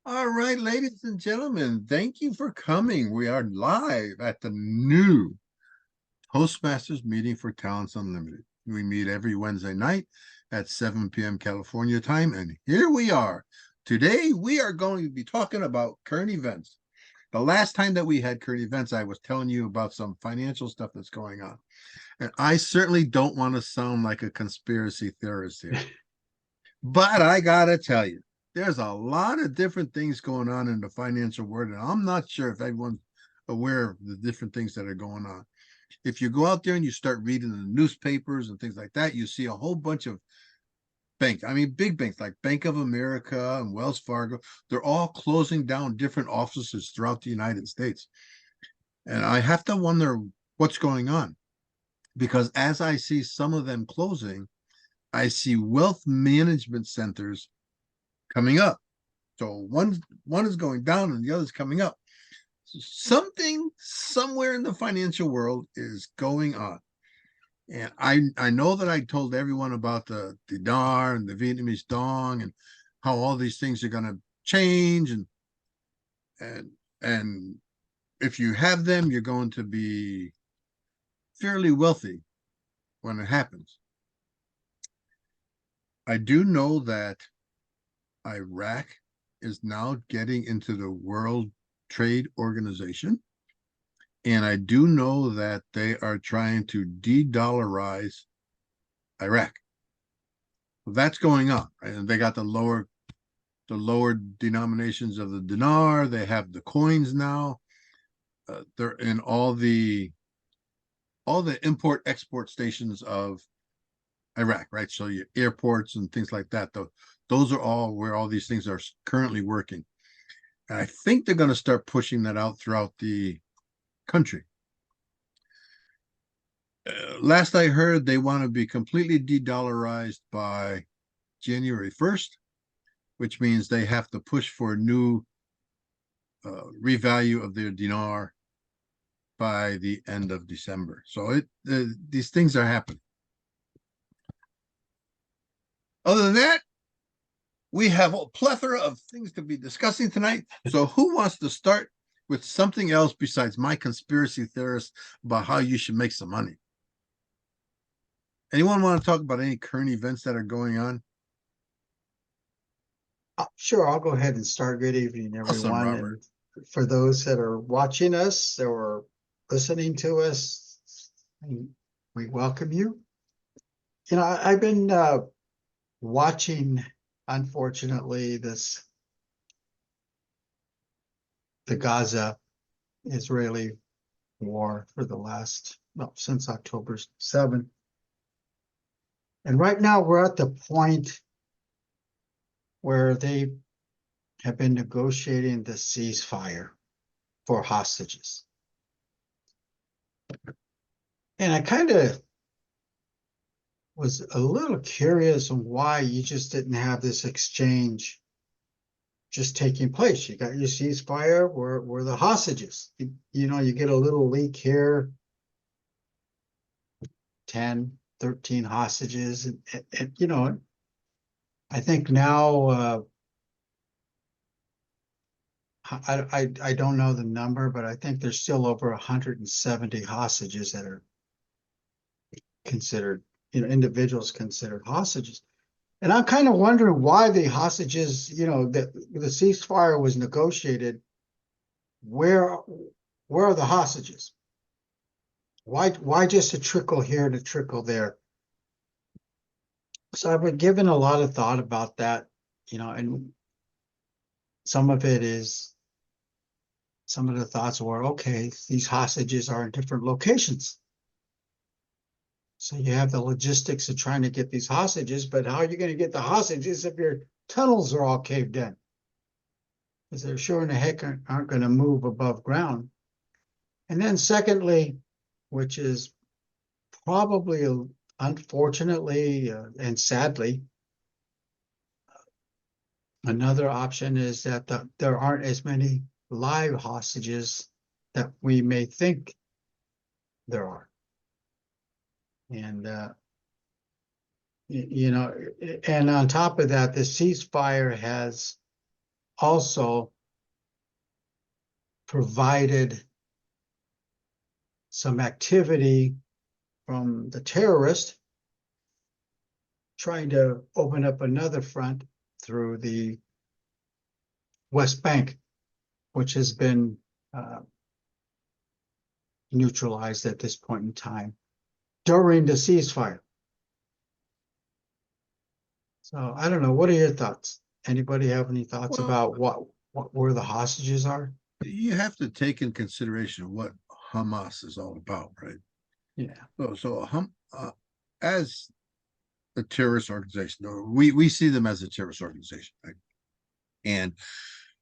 All right, ladies and gentlemen, thank you for coming. We are live at the new Toastmasters meeting for Talents Unlimited. We meet every Wednesday night at 7 p.m. California time, and here we are. Today, we are going to be talking about current events. The last time that we had current events, I was telling you about some financial stuff that's going on. And I certainly don't want to sound like a conspiracy theorist here. But I gotta tell you, there's a lot of different things going on in the financial world, and I'm not sure if everyone's aware of the different things that are going on. If you go out there and you start reading the newspapers and things like that, you see a whole bunch of banks. I mean, big banks like Bank of America and Wells Fargo, they're all closing down different offices throughout the United States. And I have to wonder what's going on because as I see some of them closing, I see wealth management centers coming up. So one is going down and the other is coming up. So something somewhere in the financial world is going on. And I know that I told everyone about the dinar and the Vietnamese dong and how all these things are going to change and and if you have them, you're going to be fairly wealthy when it happens. I do know that Iraq is now getting into the World Trade Organization. And I do know that they are trying to de-dollarize Iraq. That's going on. Right? And they got the lower denominations of the dinar. They have the coins now. They're in all the import export stations of Iraq, right? So your airports and things like that. Those are all where all these things are currently working. And I think they're going to start pushing that out throughout the country. Last I heard, they want to be completely de-dollarized by January 1st, which means they have to push for a new revalue of their dinar by the end of December. So these things are happening. Other than that, we have a plethora of things to be discussing tonight. So who wants to start with something else besides my conspiracy theorists about how you should make some money? Anyone want to talk about any current events that are going on? Sure, I'll go ahead and start. Good evening, Awesome, everyone. Robert. And for those that are watching us or listening to us, we welcome you. I've been watching, unfortunately, the Gaza Israeli war for the last, well, since October 7th. And right now we're at the point where they have been negotiating the ceasefire for hostages. And I kind of was a little curious on why you just didn't have this exchange just taking place. You got your ceasefire where the hostages. You get a little leak here, 10, 13 hostages. And I think now, I don't know the number, but I think there's still over 170 hostages that are considered, individuals considered hostages. And I'm kind of wondering why the hostages, the ceasefire was negotiated. Where where are the hostages? Why just a trickle here and a trickle there? So I've been given a lot of thought about that, and some of it is some of the thoughts were, okay, these hostages are in different locations. So you have the logistics of trying to get these hostages, but how are you going to get the hostages if your tunnels are all caved in? Because they're sure in the heck aren't going to move above ground. And then secondly, which is probably, unfortunately and sadly, another option is that there aren't as many live hostages that we may think there are. And, and on top of that, the ceasefire has also provided some activity from the terrorist trying to open up another front through the West Bank, which has been neutralized at this point in time during the ceasefire. So I don't know. What are your thoughts? Anybody have any thoughts Well, about where the hostages are? you have to take in consideration what Hamas is all about, right? Yeah. As a terrorist organization, or we see them as a terrorist organization, right? And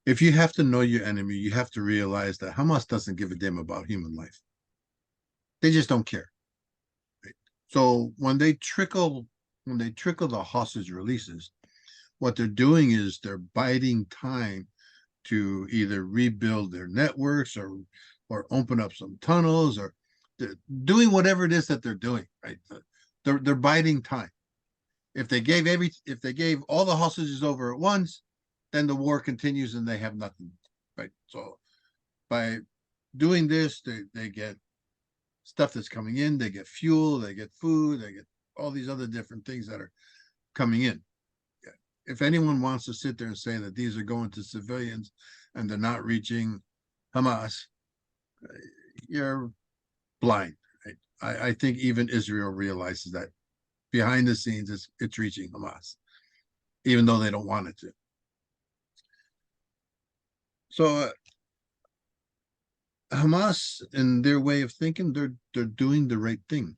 if you have to know your enemy, you have to realize that Hamas doesn't give a damn about human life. They just don't care. Right? So when they trickle the hostage releases, what they're doing is they're biding time to either rebuild their networks or open up some tunnels, or they're doing whatever it is that they're doing, right? They're biding time. If they gave all the hostages over at once, then the war continues and they have nothing, right? So by doing this, they get stuff that's coming in, they get fuel, they get food, they get all these other different things that are coming in. If anyone wants to sit there and say that these are going to civilians and they're not reaching Hamas, you're blind. Right? I think even Israel realizes that behind the scenes it's reaching Hamas, even though they don't want it to. So Hamas, in their way of thinking, they're doing the right thing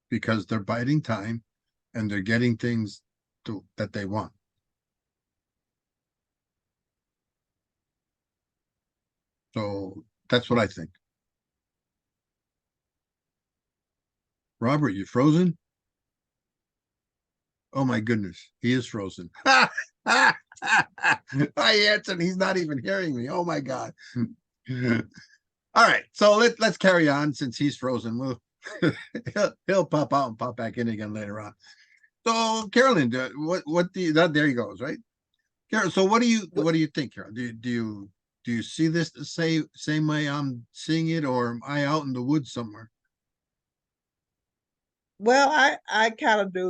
because they're biding time and they're getting things that they want. So that's what I think. Robert, you frozen? Oh my goodness, he is frozen. I answered. He's not even hearing me. Oh my God. All right, so let's carry on since he's frozen. He'll pop out and pop back in again later on. So Carolyn, what do you, there he goes, right? Carol, so what do you think, Carol? Do you see this the same way I'm seeing it, or am I out in the woods somewhere? Well, I kind of do.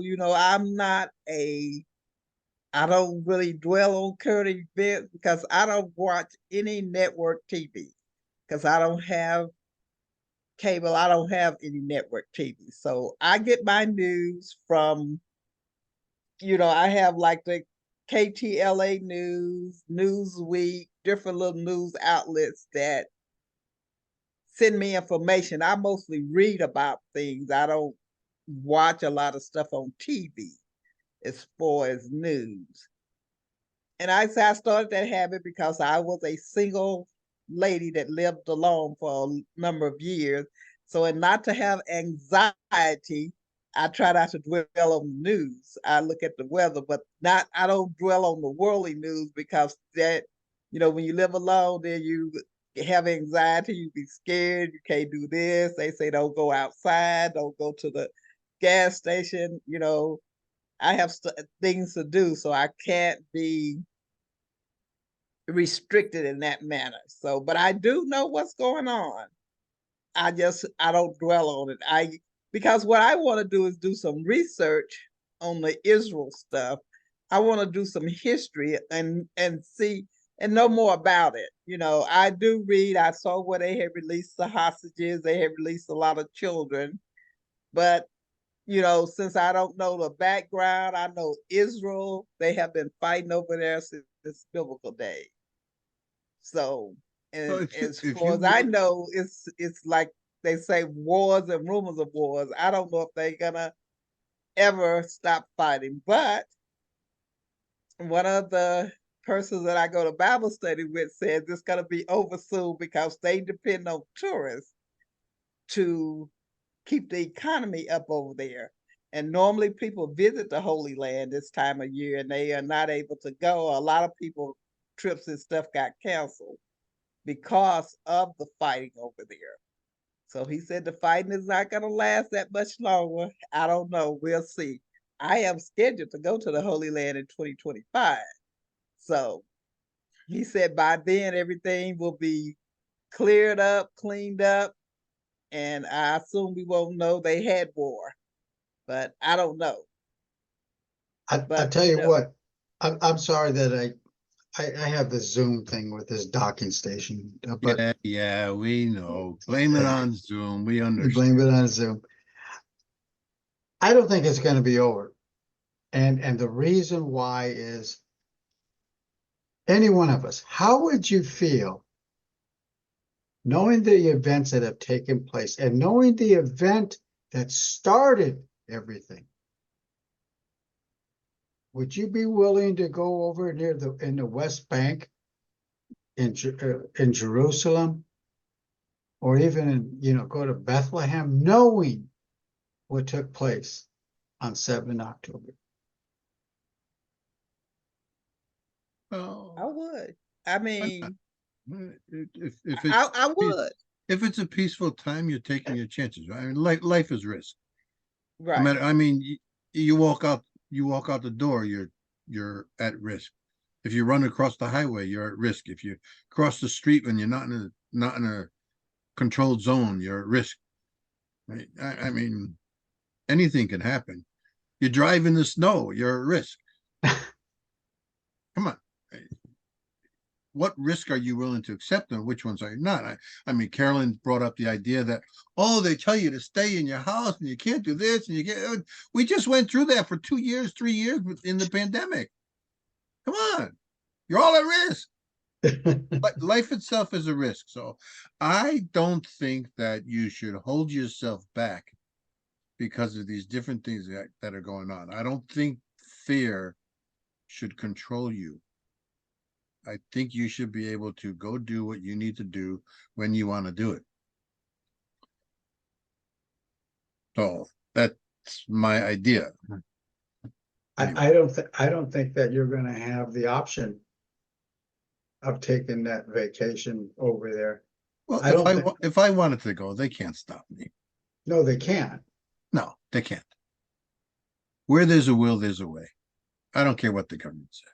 I don't really dwell on current events because I don't watch any network TV because I don't have cable. I don't have any network TV. So I get my news from, I have like the KTLA News, Newsweek, different little news outlets that send me information. I mostly read about things. I don't watch a lot of stuff on TV as far as news. And I started that habit because I was a single lady that lived alone for a number of years. So, and not to have anxiety, I try not to dwell on the news. I look at the weather, but I don't dwell on the worldly news because when you live alone, then you have anxiety, you be scared, you can't do this. They say don't go outside, don't go to the gas station. I have things to do, so I can't be restricted in that manner. So, but I do know what's going on. I don't dwell on it. Because what I want to do is do some research on the Israel stuff. I want to do some history and see and know more about it. I do read. I saw where they had released the hostages. They had released a lot of children, but since I don't know the background, I know Israel. They have been fighting over there since biblical days. So, So and as if far you as I would, know, it's like they say wars and rumors of wars. I don't know if they're gonna ever stop fighting. But one of the persons that I go to Bible study with says it's gonna be over soon because they depend on tourists to keep the economy up over there. And normally people visit the Holy Land this time of year and they are not able to go. A lot of people trips and stuff got canceled because of the fighting over there. So he said the fighting is not going to last that much longer. I don't know. We'll see. I am scheduled to go to the Holy Land in 2025. So he said by then everything will be cleared up, cleaned up, and I assume we won't know they had war, but I don't know. I But tell you you know, what, I'm sorry that I have the Zoom thing with this docking station, but Yeah, we know. Blame it on Zoom. We understand. blame it on Zoom. I don't think it's gonna be over. And the reason why is any one of us, how would you feel knowing the events that have taken place and knowing the event that started everything? Would you be willing to go over near in the West Bank in Jerusalem, or even go to Bethlehem, knowing what took place on 7 October? I Oh, would. I mean, if it's I would. if it's a peaceful time, you're taking your chances. I mean, life is risk. Right. I mean, you walk out the door, you're at risk. If you run across the highway, you're at risk. If you cross the street when you're not in a controlled zone, you're at risk. Right? I mean, anything can happen. You drive in the snow, you're at risk. Come on. What risk are you willing to accept and which ones are you not? I mean, Carolyn brought up the idea that, oh, they tell you to stay in your house and you can't do this and you can't. We just went through that for 2 years, 3 years in the pandemic. Come on, you're all at risk. But life itself is a risk. So I don't think that you should hold yourself back because of these different things that are going on. I don't think fear should control you. I think you should be able to go do what you need to do when you want to do it. So that's my idea. I don't think that you're gonna have the option of taking that vacation over there. Well, I don't think, if I wanted to go, they can't stop me. no, they can't. No, they can't. Where there's a will, there's a way. I don't care what the government says.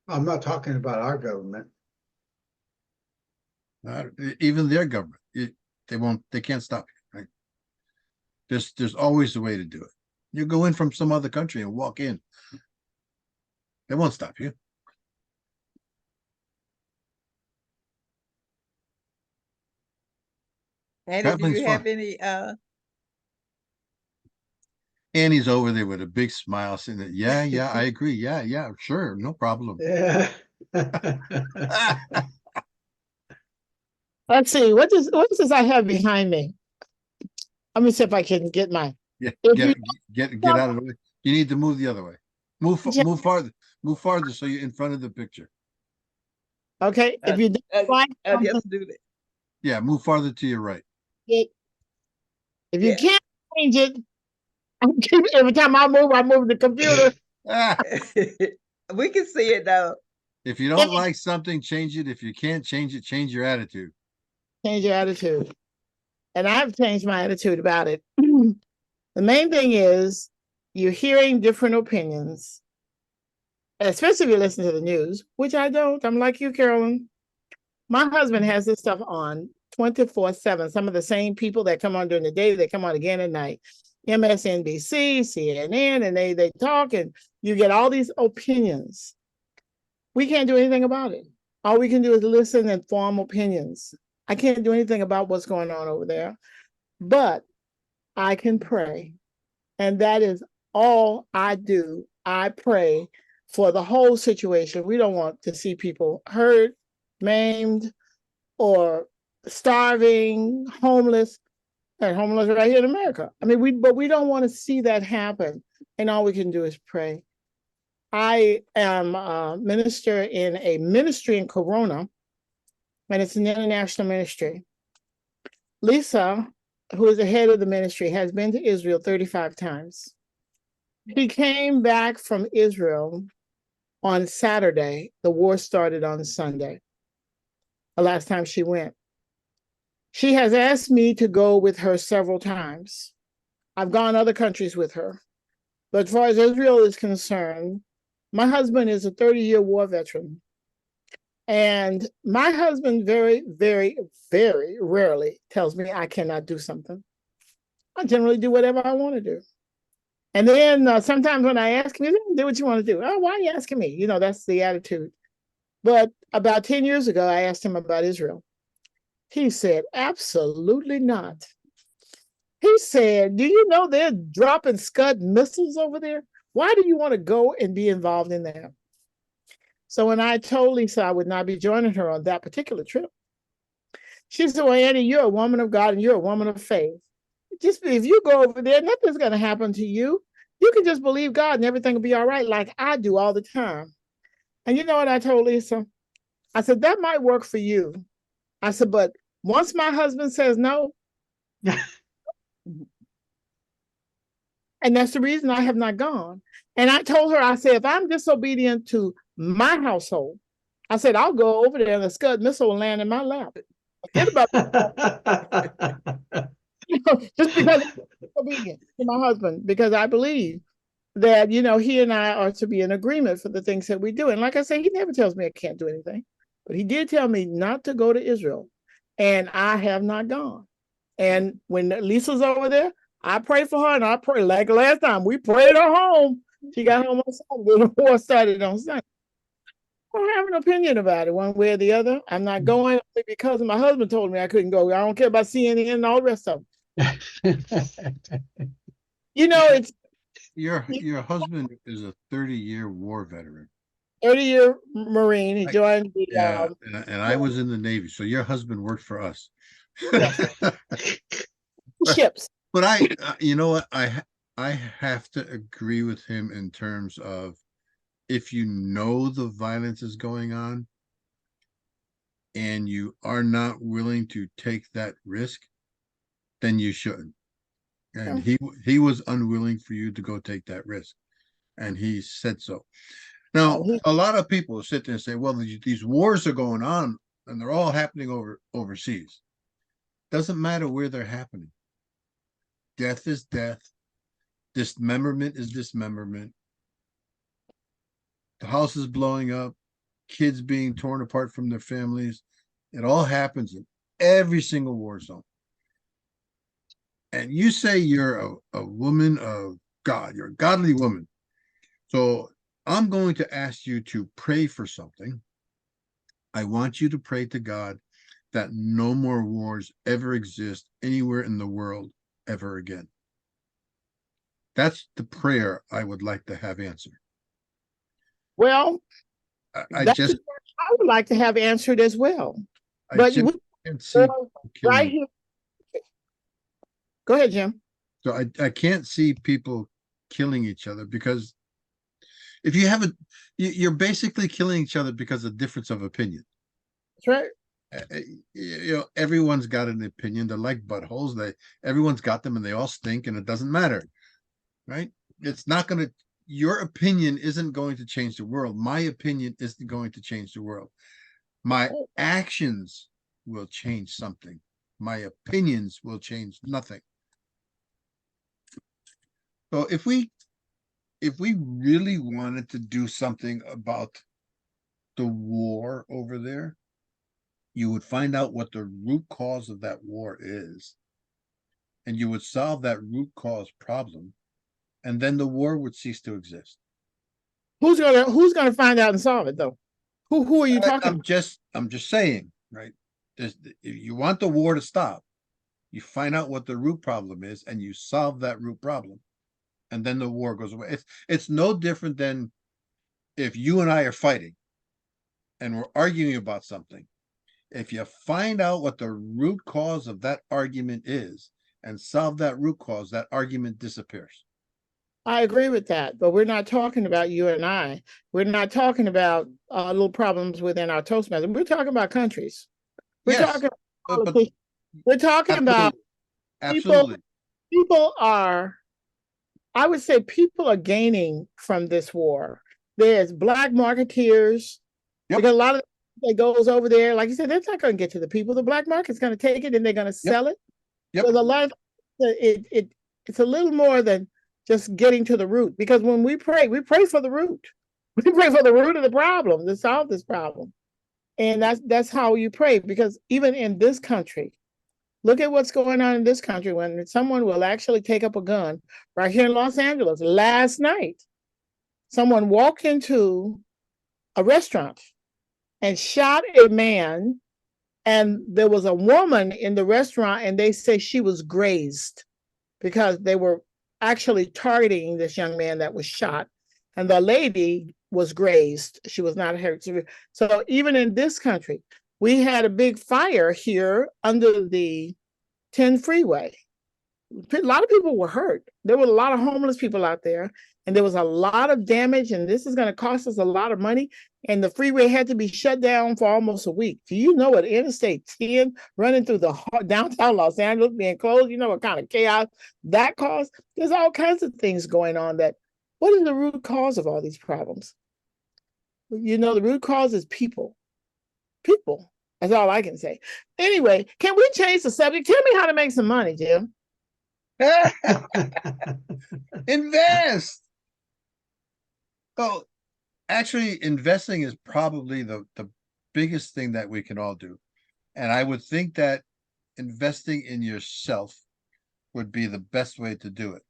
I'm not talking about our government. Even their government, they can't stop you. Right? There's always a way to do it. You go in from some other country and walk in. They won't stop you. And do Traveling's you have fun. any Annie's over there with a big smile saying that, yeah, I agree. Yeah, sure, no problem. Yeah. Let's see, what is this I have behind me? Let me see if I can get my, Yeah, If get out of the way. You need to move the other way. Move farther so you're in front of the picture. okay, if you don't like something, yes, do that. Yeah, move farther to your right. if you Yeah. can't change it, every time I move the computer. Ah, We can see it though. if you don't like something, change it. If you can't change it, change your attitude. Change your attitude. And I've changed my attitude about it. The main thing is you're hearing different opinions, especially if you listen to the news, which I don't. I'm like you, Carolyn. My husband has this stuff on 24/7. Some of the same people that come on during the day, they come on again at night. MSNBC, CNN, and they talk, and you get all these opinions. We can't do anything about it. All we can do is listen and form opinions. I can't do anything about what's going on over there, but I can pray. And that is all I do. I pray for the whole situation. We don't want to see people hurt, maimed, or starving, homeless, and homeless right here in America. I mean, but we don't want to see that happen. And all we can do is pray. I am a minister in a ministry in Corona, and it's an international ministry. Lisa, who is the head of the ministry, has been to Israel 35 times. She came back from Israel on Saturday. The war started on Sunday, the last time she went. She has asked me to go with her several times. I've gone other countries with her. But as far as Israel is concerned, My husband is a 30-year war veteran. And my husband very, very, very rarely tells me I cannot do something. I generally do whatever I want to do. And then sometimes when I ask him, he says, do what you want to do. Oh, why are you asking me? You know, that's the attitude. But about 10 years ago, I asked him about Israel. He said, absolutely not. He said, do you know they're dropping Scud missiles over there? Why do you want to go and be involved in that? So when I told Lisa I would not be joining her on that particular trip, she said, well, Annie, you're a woman of God and you're a woman of faith. Just if you go over there, nothing's going to happen to you. You can just believe God and everything will be all right, like I do all the time. And you know what I told Lisa? I said, that might work for you. I said, but once my husband says no, and that's the reason I have not gone. And I told her, I said, if I'm disobedient to my household, I said, I'll go over there and the Scud missile will land in my lap. Forget about just because I'm disobedient to my husband, because I believe that, you know, he and I are to be in agreement for the things that we do. And like I say, he never tells me I can't do anything, but he did tell me not to go to Israel. And I have not gone. And when Lisa's over there, I pray for her, and I pray like last time we prayed her home. She got home on Saturday. The war started on Sunday. I don't have an opinion about it one way or the other. I'm not going because my husband told me I couldn't go. I don't care about CNN and all the rest of them. You know, it's Your husband is a 30-year war veteran. 30-year Marine. He joined the Yeah, and I was in the Navy, so your husband worked for us. ships. But you know what? I have to agree with him in terms of if you know the violence is going on and you are not willing to take that risk, then you shouldn't. And he was unwilling for you to go take that risk, and he said so. Now, a lot of people sit there and say, well, these wars are going on and they're all happening overseas. Doesn't matter where they're happening. Death is death. Dismemberment is dismemberment. The house is blowing up. Kids being torn apart from their families. It all happens in every single war zone. And you say you're a woman of God. You're a godly woman. So I'm going to ask you to pray for something. I want you to pray to God that no more wars ever exist anywhere in the world ever again. That's the prayer I would like to have answered. Well, I would like to have answered as well. But you can't see right here. Go ahead, Jim. So I can't see people killing each other, because if you haven't, you're basically killing each other because of difference of opinion. That's right. You know, everyone's got an opinion. They're like buttholes. Everyone's got them, and they all stink, and it doesn't matter, right? It's not going to. Your opinion isn't going to change the world. My opinion isn't going to change the world. My actions will change something. My opinions will change nothing. So if we really wanted to do something about the war over there, you would find out what the root cause of that war is, and you would solve that root cause problem, and then the war would cease to exist. Who's gonna find out and solve it though? Who are you talking? I'm just saying, right? If you want the war to stop, you find out what the root problem is, and you solve that root problem, and then the war goes away. It's no different than if you and I are fighting and we're arguing about something. If you find out what the root cause of that argument is and solve that root cause, that argument disappears. I agree with that, but we're not talking about you and I. We're not talking about little problems within our Toastmasters. We're talking about countries. We're talking about we're talking about absolutely. People are, I would say people are gaining from this war. There's black marketeers. Because a lot of that goes over there, like you said, they're not going to get to the people. The black market's going to take it and they're going to sell it. There's a lot of it's a little more than just getting to the root. Because when we pray for the root. We pray for the root of the problem to solve this problem. And that's how you pray, because even in this country, look at what's going on in this country when someone will actually take up a gun. Right here in Los Angeles, last night, someone walked into a restaurant and shot a man, and there was a woman in the restaurant, and they say she was grazed because they were actually targeting this young man that was shot, and the lady was grazed. She was not hurt. So even in this country, we had a big fire here under the 10 freeway. A lot of people were hurt. There were a lot of homeless people out there, and there was a lot of damage, and this is going to cost us a lot of money. And the freeway had to be shut down for almost a week. Do you know what Interstate 10 running through the downtown Los Angeles being closed? You know what kind of chaos that caused? There's all kinds of things going on. What is the root cause of all these problems? You know, the root cause is people. People. That's all I can say. Anyway, can we change the subject? Tell me how to make some money, Jim. Invest. Oh, actually, investing is probably the biggest thing that we can all do. And I would think that investing in yourself would be the best way to do it.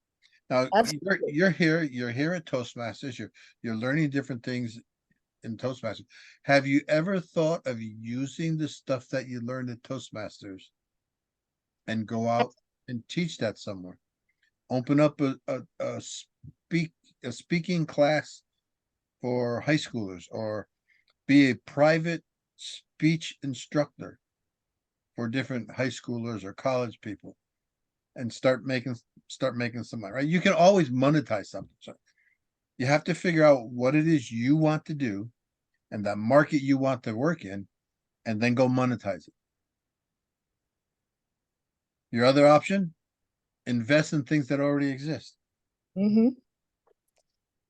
Now, Absolutely. you're here at Toastmasters, you're learning different things in Toastmasters. Have you ever thought of using the stuff that you learned at Toastmasters and go out and teach that somewhere? Open up a speaking class for high schoolers, or be a private speech instructor for different high schoolers or college people, and start making some money, right? You can always monetize something. So you have to figure out what it is you want to do and the market you want to work in, and then go monetize it. Your other option, invest in things that already exist. Mm-hmm.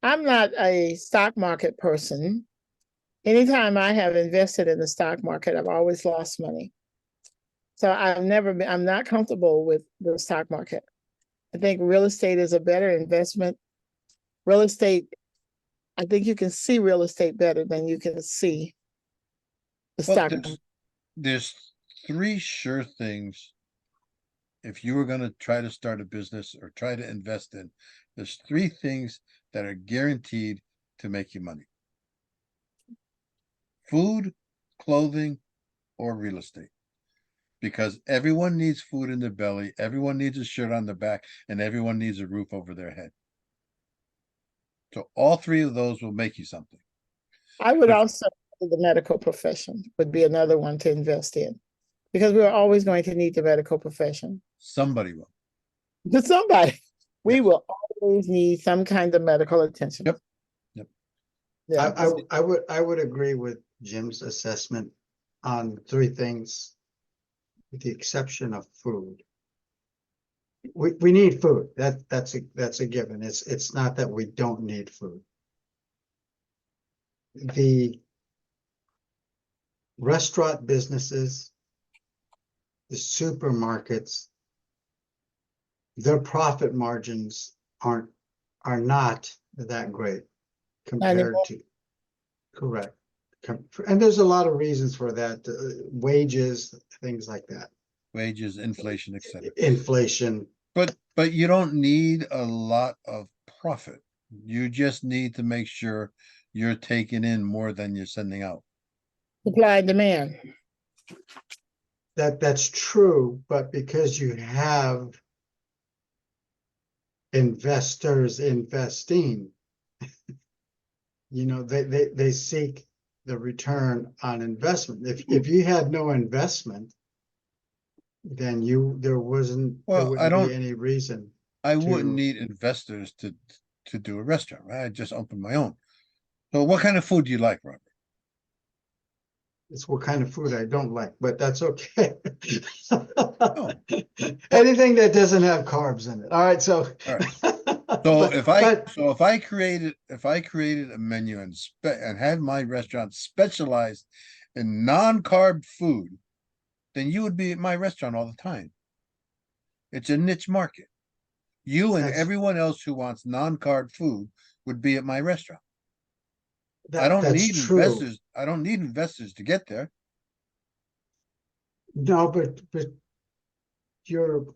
I'm not a stock market person. Anytime I have invested in the stock market, I've always lost money. So I'm not comfortable with the stock market. I think real estate is a better investment. Real estate, I think you can see real estate better than you can see the stock market. There's three sure things. If you were going to try to start a business or try to invest in, there's three things that are guaranteed to make you money: food, clothing, or real estate. Because everyone needs food in their belly, everyone needs a shirt on their back, and everyone needs a roof over their head. So all three of those will make you something. I would also, the medical profession would be another one to invest in, because we're always going to need the medical profession. Somebody will. But somebody, we Yes. will always need some kind of medical attention. Yep. Yeah. I would agree with Jim's assessment on three things, with the exception of food. We need food. That's a given. It's not that we don't need food. The restaurant businesses, the supermarkets, their profit margins are not that great compared to, correct. And there's a lot of reasons for that, wages, things like that. Wages, inflation, etc. Inflation. But you don't need a lot of profit. You just need to make sure you're taking in more than you're sending out. Supply and demand. That's true, but because you have investors investing, you know, they seek the return on investment. If you had no investment, then there wouldn't be any reason. I wouldn't need investors to do a restaurant, right? I just opened my own. So what kind of food do you like, Robert? It's what kind of food I don't like, but that's okay. Oh. Anything that doesn't have carbs in it. All right, so. All right. So if I created a menu and had my restaurant specialized in non-carb food, then you would be at my restaurant all the time. It's a niche market. You and everyone else who wants non-carb food would be at my restaurant. I don't that's need true. investors. I don't need investors to get there. No, but you're,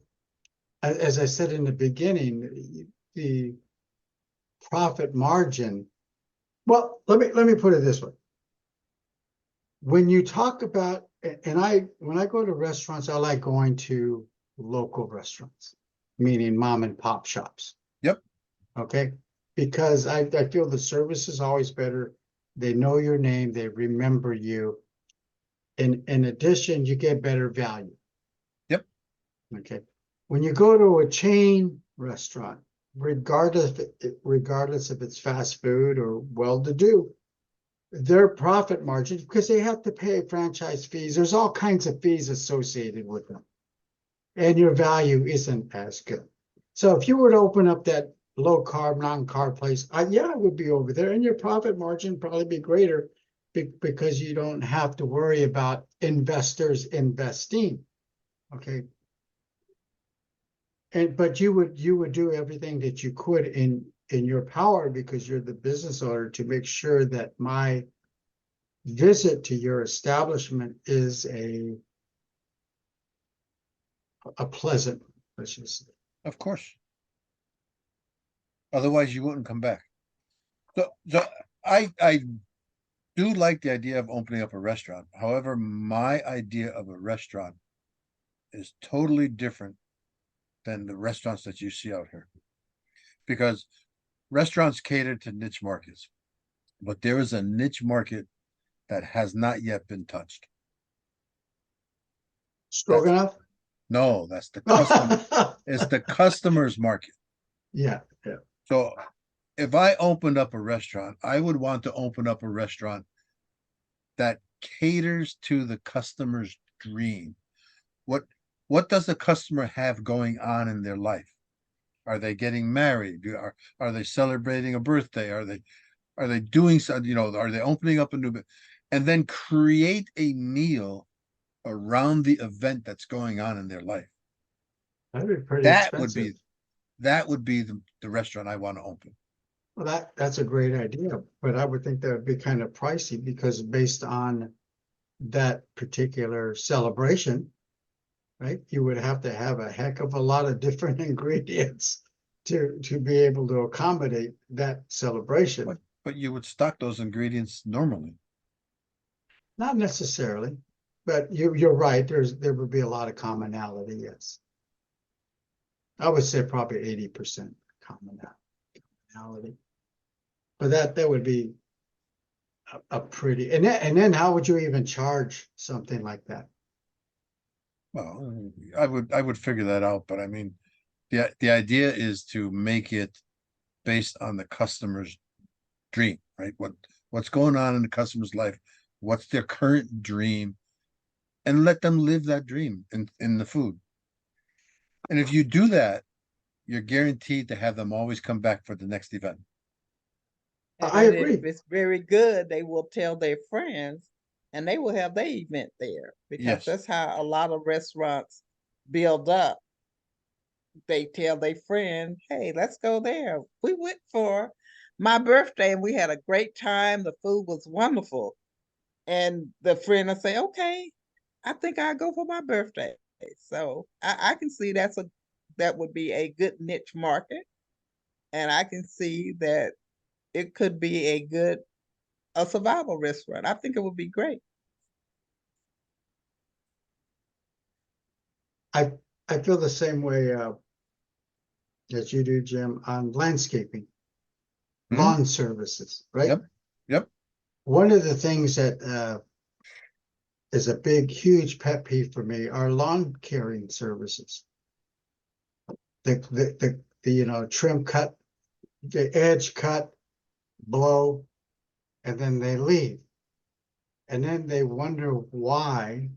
as I said in the beginning, the profit margin. Well, let me put it this way. When you talk about, and when I go to restaurants, I like going to local restaurants, meaning mom and pop shops. Yep. Okay, because I feel the service is always better. They know your name, they remember you. In addition, you get better value. Yep. Okay. When you go to a chain restaurant, regardless if it's fast food or well-to-do, their profit margin, because they have to pay franchise fees, there's all kinds of fees associated with them. And your value isn't as good. So if you were to open up that low carb, non-carb place, I would be over there, and your profit margin probably be greater because you don't have to worry about investors investing. Okay. But you would do everything that you could in your power, because you're the business owner, to make sure that my visit to your establishment is a pleasant, let's just say. Of course. Otherwise, you wouldn't come back. So I do like the idea of opening up a restaurant. However, my idea of a restaurant is totally different than the restaurants that you see out here. Because restaurants cater to niche markets, but there is a niche market that has not yet been touched. Stroganoff? No, that's the customer. It's the customer's market. Yeah. So if I opened up a restaurant, I would want to open up a restaurant that caters to the customer's dream. What does the customer have going on in their life? Are they getting married? Are they celebrating a birthday? Are they doing something? Are they opening up a new bit? And then create a meal around the event that's going on in their life. That'd be pretty That expensive. would be the restaurant I want to open. Well, that's a great idea, but I would think that would be kind of pricey, because based on that particular celebration, right, you would have to have a heck of a lot of different ingredients to be able to accommodate that celebration. But you would stock those ingredients normally. Not necessarily, but you're right. There would be a lot of commonality. Yes, I would say probably 80% commonality. But that would be a pretty, and then how would you even charge something like that? Well, I would figure that out, but I mean, the idea is to make it based on the customer's dream, right? What's going on in the customer's life? What's their current dream? And let them live that dream in the food. And if you do that, you're guaranteed to have them always come back for the next event. And I then agree. if it's very good, they will tell their friends and they will have their event there, because Yes. that's how a lot of restaurants build up. They tell their friend, hey, let's go there. We went for my birthday and we had a great time. The food was wonderful. And the friend will say, okay, I think I'll go for my birthday. So I can see that would be a good niche market. And I can see that it could be a survival restaurant. I think it would be great. I feel the same way as you do, Jim, on landscaping, Mhm. lawn services, right? Yep. One of the things that is a big, huge pet peeve for me are lawn caring services. The trim cut, the edge cut, blow, and then they leave. And then they wonder why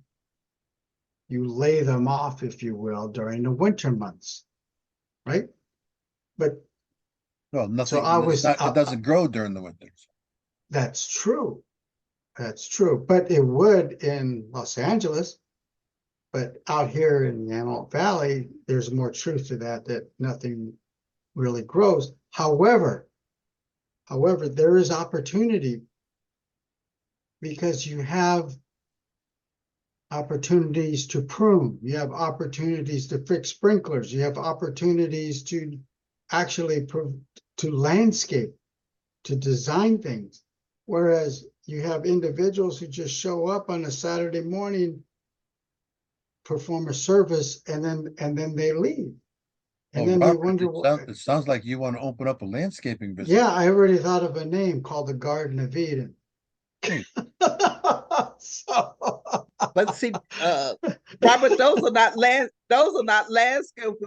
you lay them off, if you will, during the winter months, right? But Well, nothing. it It doesn't grow during the winters. That's true. That's true. But it would in Los Angeles. But out here in the Antelope Valley, there's more truth to that nothing really grows. However, there is opportunity because you have opportunities to prune, you have opportunities to fix sprinklers, you have opportunities to actually to landscape, to design things. Whereas you have individuals who just show up on a Saturday morning, perform a service, and then they leave. And Well, then they Robert, wonder what. it sounds like you want to open up a landscaping business. Yeah, I already thought of a name called the Garden of Eden. Hmm. So, But see, Robert, those are not landscapers,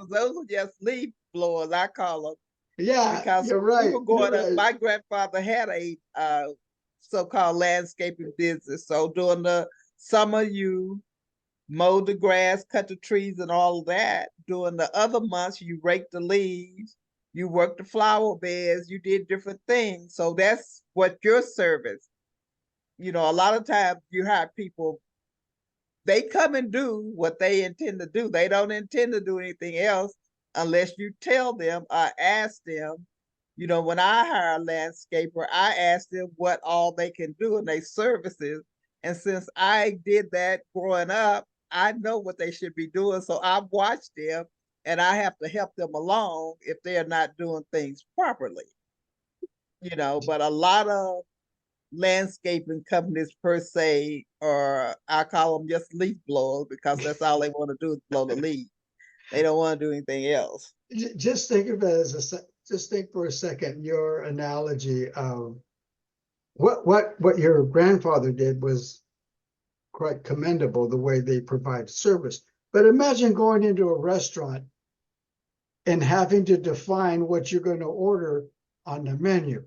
those are just leaf blowers, I call them. yeah, Because you're we right. were growing you're up, right. my grandfather had a so-called landscaping business. So during the summer, you mowed the grass, cut the trees, and all of that. During the other months, you raked the leaves, you worked the flower beds, you did different things. So that's what your service. You know, a lot of times you have people, they come and do what they intend to do. They don't intend to do anything else unless you tell them or ask them. You know, when I hire a landscaper, I ask them what all they can do in their services. And since I did that growing up, I know what they should be doing. So I watch them and I have to help them along if they're not doing things properly. You know, but a lot of landscaping companies per se, or I call them just leaf blowers because that's all they want to do is blow the leaf. They don't want to do anything else. Just think of it as just think for a second, your analogy of what your grandfather did was quite commendable, the way they provide service. But imagine going into a restaurant and having to define what you're going to order on the menu,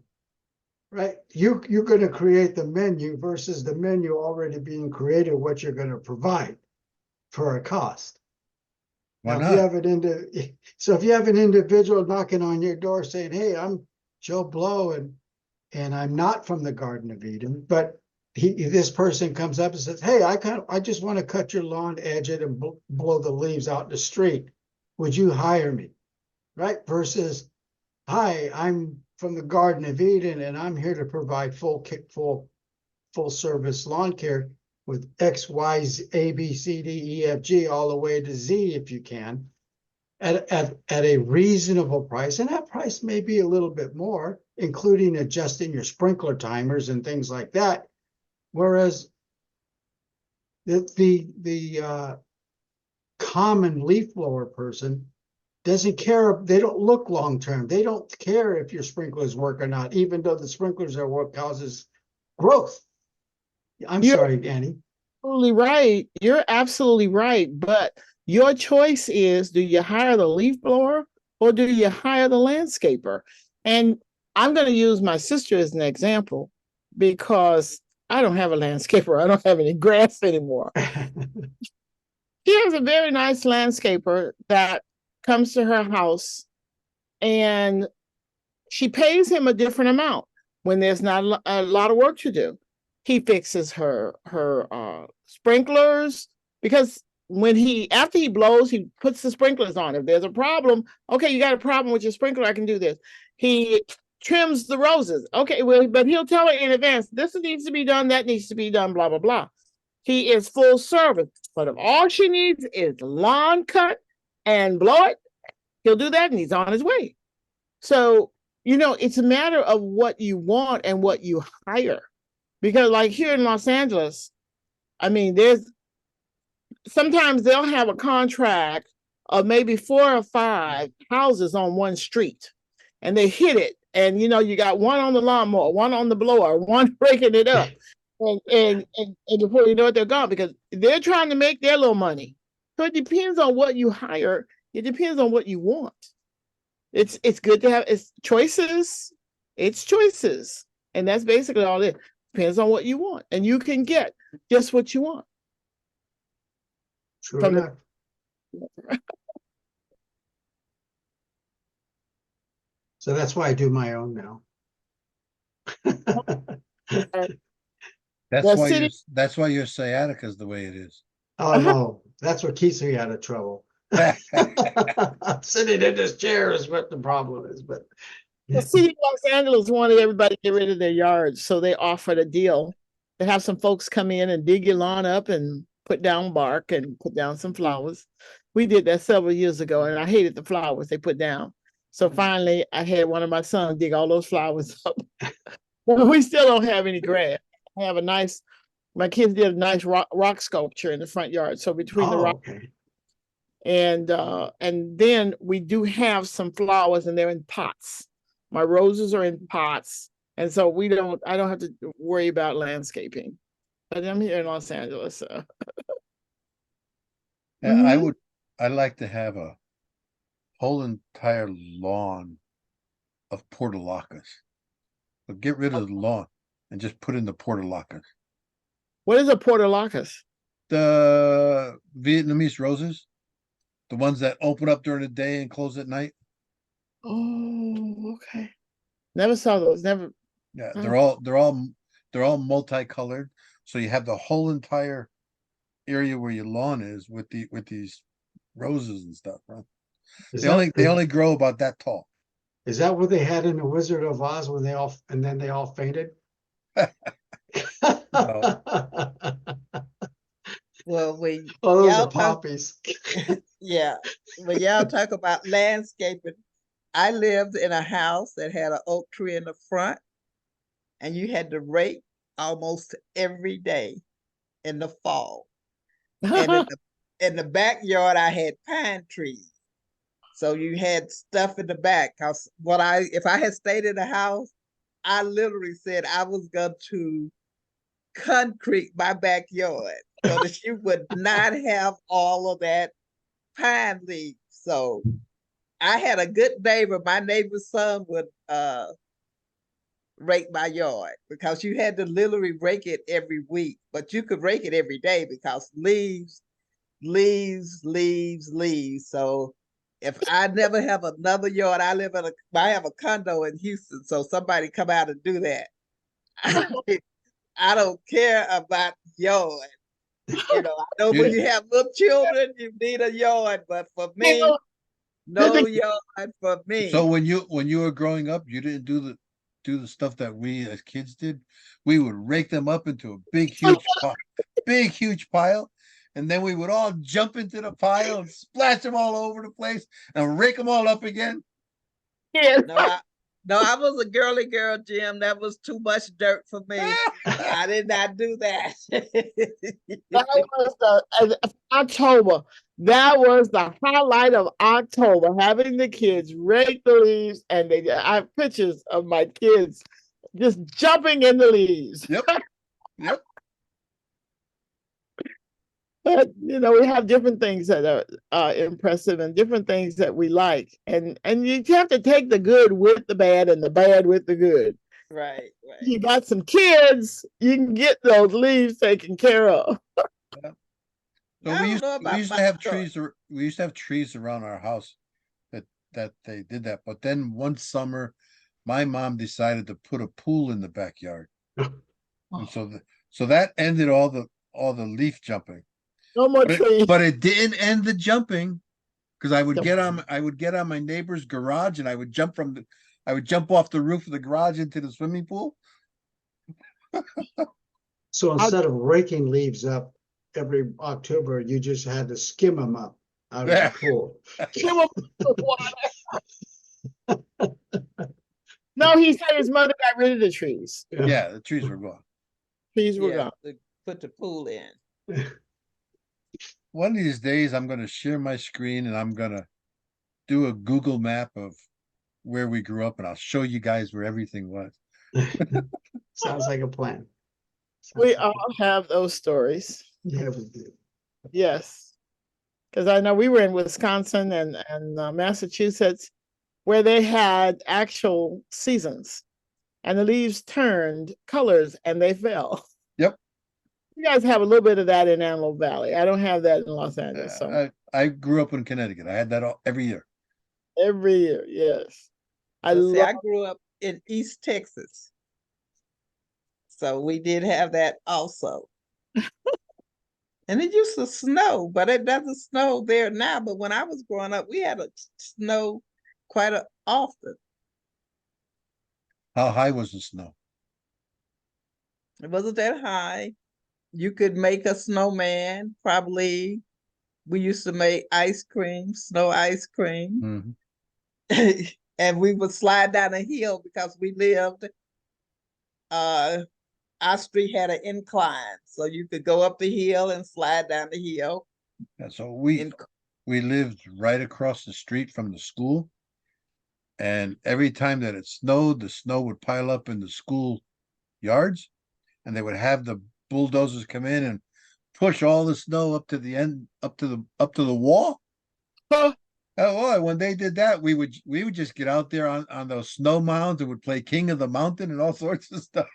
right? You're going to create the menu versus the menu already being created, what you're going to provide for a cost. Why Now, not? if you have an individual knocking on your door saying, "Hey, I'm Joe Blow, and I'm not from the Garden of Eden," but this person comes up and says, "Hey, I just want to cut your lawn, edge it, and blow the leaves out in the street. Would you hire me?" Right? Versus, "Hi, I'm from the Garden of Eden, and I'm here to provide full service lawn care with X, Y, Z, A, B, C, D, E, F, G, all the way to Z, if you can, at a reasonable price." And that price may be a little bit more, including adjusting your sprinkler timers and things like that. Whereas the common leaf blower person doesn't care. They don't look long term. They don't care if your sprinklers work or not, even though the sprinklers are what causes growth. I'm sorry, Annie. Absolutely right. You're absolutely right. But your choice is, do you hire the leaf blower or do you hire the landscaper? And I'm going to use my sister as an example because I don't have a landscaper. I don't have any grass anymore. She has a very nice landscaper that comes to her house and she pays him a different amount when there's not a lot of work to do. He fixes her sprinklers because after he blows, he puts the sprinklers on. If there's a problem, okay, you got a problem with your sprinkler, I can do this. He trims the roses. Okay, well, but he'll tell her in advance, this needs to be done, that needs to be done, blah, blah, blah. He is full service. But if all she needs is lawn cut and blow it, he'll do that and he's on his way. So, it's a matter of what you want and what you hire. Because like here in Los Angeles, I mean, sometimes they'll have a contract of maybe 4 or 5 houses on one street and they hit it. And, you got one on the lawnmower, one on the blower, one breaking it up. And before you know it, they're gone because they're trying to make their little money. So it depends on what you hire. It depends on what you want. It's good to have choices. It's choices. And that's basically all it is. Depends on what you want. And you can get just what you want. True enough. So that's why I do my own now. That's why your sciatica is the way it is. Oh no, that's what keeps me out of trouble. Sitting in this chair is what the problem is. But the city of Los Angeles wanted everybody to get rid of their yards, so they offered a deal to have some folks come in and dig your lawn up and put down bark and put down some flowers. We did that several years ago, and I hated the flowers they put down. So finally, I had one of my sons dig all those flowers up. But we still don't have any grass. I have a nice, my kids did a nice rock sculpture in the front yard. So between the Oh, rock okay. and then we do have some flowers and they're in pots. My roses are in pots. And so I don't have to worry about landscaping. But I'm here in Los Angeles, so. Yeah, I'd like to have a whole entire lawn of portulacas. But get rid of the lawn and just put in the portulacas. What is a portulacas? The Vietnamese roses, the ones that open up during the day and close at night. Oh, okay. Never saw those. Never. Yeah, Oh. they're all multicolored. So you have the whole entire area where your lawn is with these roses and stuff, right? Is They only grow about that tall. is that what they had in the Wizard of Oz when they all fainted? No. Well, Oh, those y'all are talk- poppies. yeah, when y'all talk about landscaping, I lived in a house that had an oak tree in the front, and you had to rake almost every day in the fall. And in the backyard, I had pine trees. So you had stuff in the back. Cause if I had stayed in the house, I literally said I was going to concrete my backyard so that you would not have all of that pine leaves. So I had a good neighbor. My neighbor's son would rake my yard because you had to literally rake it every week, but you could rake it every day because leaves. So if I never have another yard, I have a condo in Houston, so somebody come out and do that. I don't care about yard. You know, I know when Yeah. you have little children, you need a yard, but for me, no yard for me. So when you were growing up, you didn't do the stuff that we as kids did. We would rake them up into a big huge pile, and then we would all jump into the pile and splash them all over the place and rake them all up again. Yeah. No, I was a girly girl, Jim. That was too much dirt for me. I did not do that. That was October. That was the highlight of October, having the kids rake the leaves, and I have pictures of my kids just jumping in the leaves. Yep. But we have different things that are impressive and different things that we like, and you have to take the good with the bad and the bad with the good. Right. You got some kids, you can get those leaves taken care of. So we used to have trees. We used to have trees around our house that they did that. But then one summer, my mom decided to put a pool in the backyard, and so that ended all the leaf jumping. No more trees. But it didn't end the jumping, because I would get on my neighbor's garage and I would jump off the roof of the garage into the swimming pool. So instead of raking leaves up every October, you just had to skim them up out of the pool. No, he said his mother got rid of the trees. Yeah, the trees were gone. Trees were gone. Put the pool in. One of these days, I'm going to share my screen and I'm going to do a Google map of where we grew up, and I'll show you guys where everything was. Sounds like a plan. We all have those stories. Yeah, we do. Yes. Because I know we were in Wisconsin and Massachusetts where they had actual seasons and the leaves turned colors and they fell. Yep. You guys have a little bit of that in Antelope Valley. I don't have that in Los Angeles. So I grew up in Connecticut. I had that every year. Every year, yes. I grew up in East Texas. So we did have that also. And it used to snow, but it doesn't snow there now. But when I was growing up, we had a snow quite often. How high was the snow? It wasn't that high. You could make a snowman, probably. We used to make ice cream, snow ice cream. Mhm. And we would slide down a hill because we lived, our street had an incline. So you could go up the hill and slide down the hill. And so And we lived right across the street from the school. And every time that it snowed, the snow would pile up in the school yards, and they would have the bulldozers come in and push all the snow up to the end, up to the wall. Huh. Oh boy, when they did that, we would just get out there on those snow mounds and would play King of the Mountain and all sorts of stuff.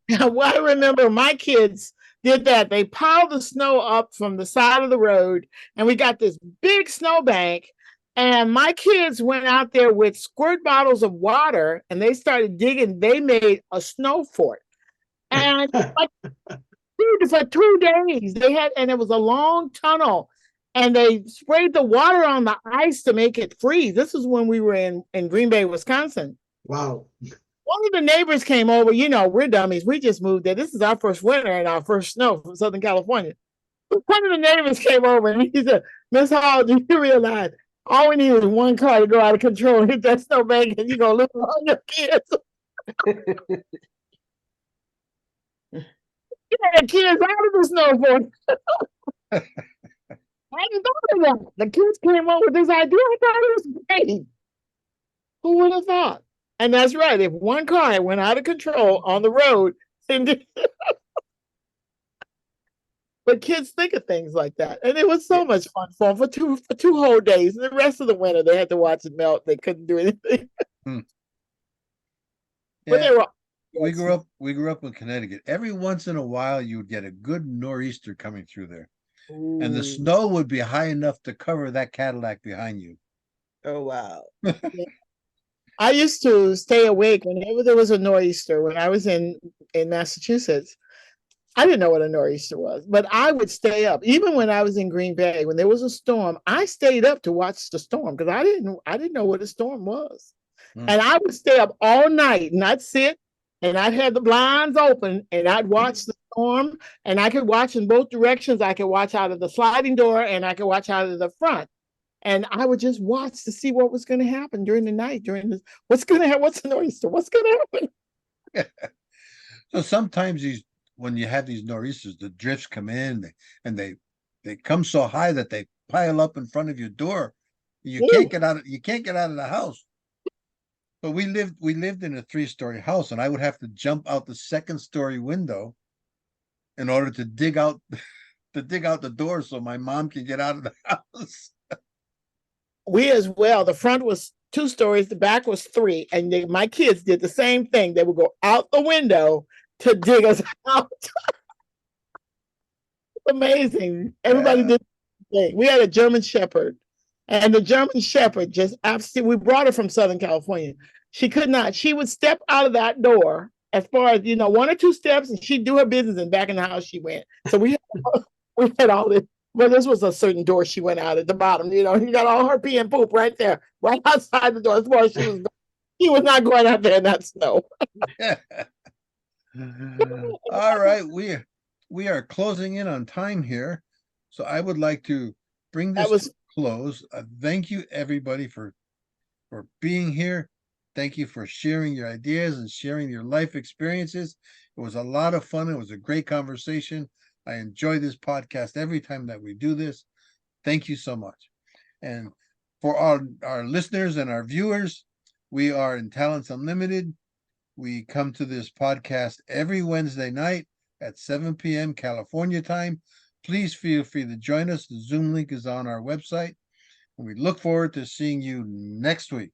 Well, I remember my kids did that. They piled the snow up from the side of the road, and we got this big snowbank. And my kids went out there with squirt bottles of water, and they started digging. They made a snow fort, and like for 2 days they had, and it was a long tunnel, and they sprayed the water on the ice to make it freeze. This is when we were in Green Bay, Wisconsin. Wow. One of the neighbors came over. You know, we're dummies. We just moved there. This is our first winter and our first snow from Southern California. One of the neighbors came over and he said, "Miss Hall, do you realize all we need is one car to go out of control and hit that snowbank and you're going to lose all your kids?" Yeah, kids out of the snow fort. I didn't know that. The kids came up with this idea. I thought it was great. Who would have thought? And that's right. If one car went out of control on the road, then but kids think of things like that, and it was so much fun for them for two whole days. And the rest of the winter, they had to watch it melt. They couldn't do anything. But they Yeah, were. we grew up in Connecticut. Every once in a while, you would get a good nor'easter coming through there, and the Ooh. snow would be high enough to cover that Cadillac behind you. oh wow. I used to stay awake whenever there was a nor'easter. When I was in Massachusetts, I didn't know what a nor'easter was, but I would stay up. Even when I was in Green Bay, when there was a storm, I stayed up to watch the storm because I didn't know what a storm was. And I would stay up all night and I'd sit and I'd have the blinds open and I'd watch the storm, and I could watch in both directions. I could watch out of the sliding door and I could watch out of the front. And I would just watch to see what was going to happen during the night, what's going to happen, what's the nor'easter, what's going to happen. So sometimes when you have these nor'easters, the drifts come in and they come so high that they pile up in front of your door. You can't get out of the house. So we lived in a 3-story house, and I would have to jump out the 2nd-story window in order to dig out the door so my mom could get out of the house. We as well. The front was 2 stories, the back was 3, and my kids did the same thing. They would go out the window to dig us out. Amazing. Everybody did the thing. We had a German Shepherd, and the German Shepherd just absolutely, we brought her from Southern California. She would step out of that door as far as, 1 or 2 steps, and she'd do her business, and back in the house she went. So we had all this. Well, this was a certain door she went out at the bottom. You got all her pee and poop right there, right outside the door. As far as she was not going out there in that snow. All right, we are closing in on time here, so I would like to bring this to a close. Thank you, everybody, for being here. Thank you for sharing your ideas and sharing your life experiences. It was a lot of fun. It was a great conversation. I enjoy this podcast every time that we do this. Thank you so much. And for our listeners and our viewers, we are in Talents Unlimited. We come to this podcast every Wednesday night at 7 p.m. California time. Please feel free to join us. The Zoom link is on our website. And we look forward to seeing you next week.